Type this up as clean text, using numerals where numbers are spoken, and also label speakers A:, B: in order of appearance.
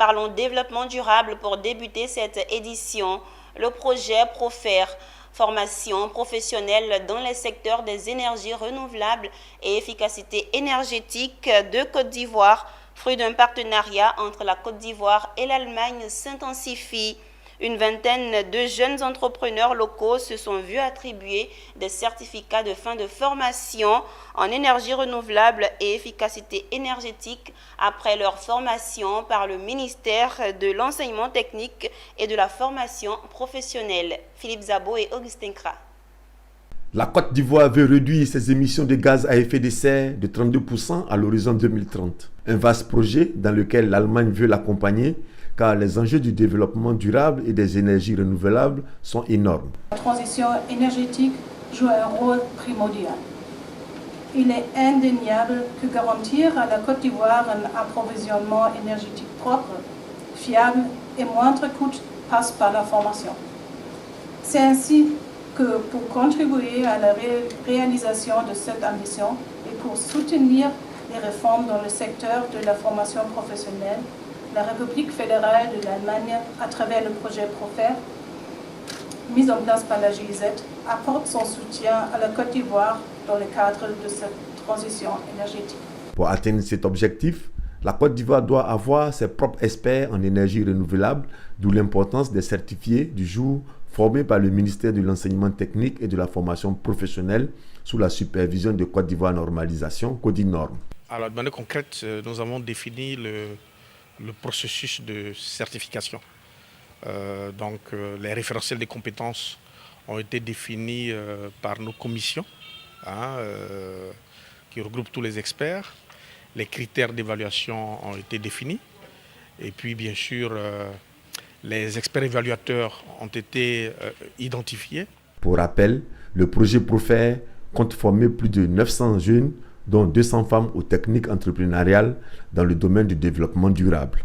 A: Parlons développement durable pour débuter cette édition. Le projet Profer, formation professionnelle dans les secteurs des énergies renouvelables et efficacité énergétique de Côte d'Ivoire, fruit d'un partenariat entre la Côte d'Ivoire et l'Allemagne, s'intensifie. Une vingtaine de jeunes entrepreneurs locaux se sont vus attribuer des certificats de fin de formation en énergie renouvelable et efficacité énergétique après leur formation par le ministère de l'Enseignement technique et de la formation professionnelle. Philippe Zabo et Augustin Kra.
B: La Côte d'Ivoire veut réduire ses émissions de gaz à effet de serre de 32% à l'horizon 2030. Un vaste projet dans lequel l'Allemagne veut l'accompagner car les enjeux du développement durable et des énergies renouvelables sont énormes.
C: La transition énergétique joue un rôle primordial. Il est indéniable que garantir à la Côte d'Ivoire un approvisionnement énergétique propre, fiable et moindre coût passe par la formation. C'est ainsi que pour contribuer à la réalisation de cette ambition et pour soutenir les réformes dans le secteur de la formation professionnelle, la République fédérale de l'Allemagne, à travers le projet Profer, mis en place par la GIZ, apporte son soutien à la Côte d'Ivoire dans le cadre de cette transition énergétique.
B: Pour atteindre cet objectif, la Côte d'Ivoire doit avoir ses propres experts en énergie renouvelable, d'où l'importance des certifiés du jour formés par le ministère de l'Enseignement technique et de la formation professionnelle sous la supervision de Côte d'Ivoire Normalisation, Codinorm.
D: Alors, de manière concrète, nous avons défini le processus de certification. Les référentiels des compétences ont été définis par nos commissions qui regroupent tous les experts. Les critères d'évaluation ont été définis. Et puis, bien sûr, les experts évaluateurs ont été identifiés.
B: Pour rappel, le projet Profer compte former plus de 900 jeunes dont 200 femmes aux techniques entrepreneuriales dans le domaine du développement durable.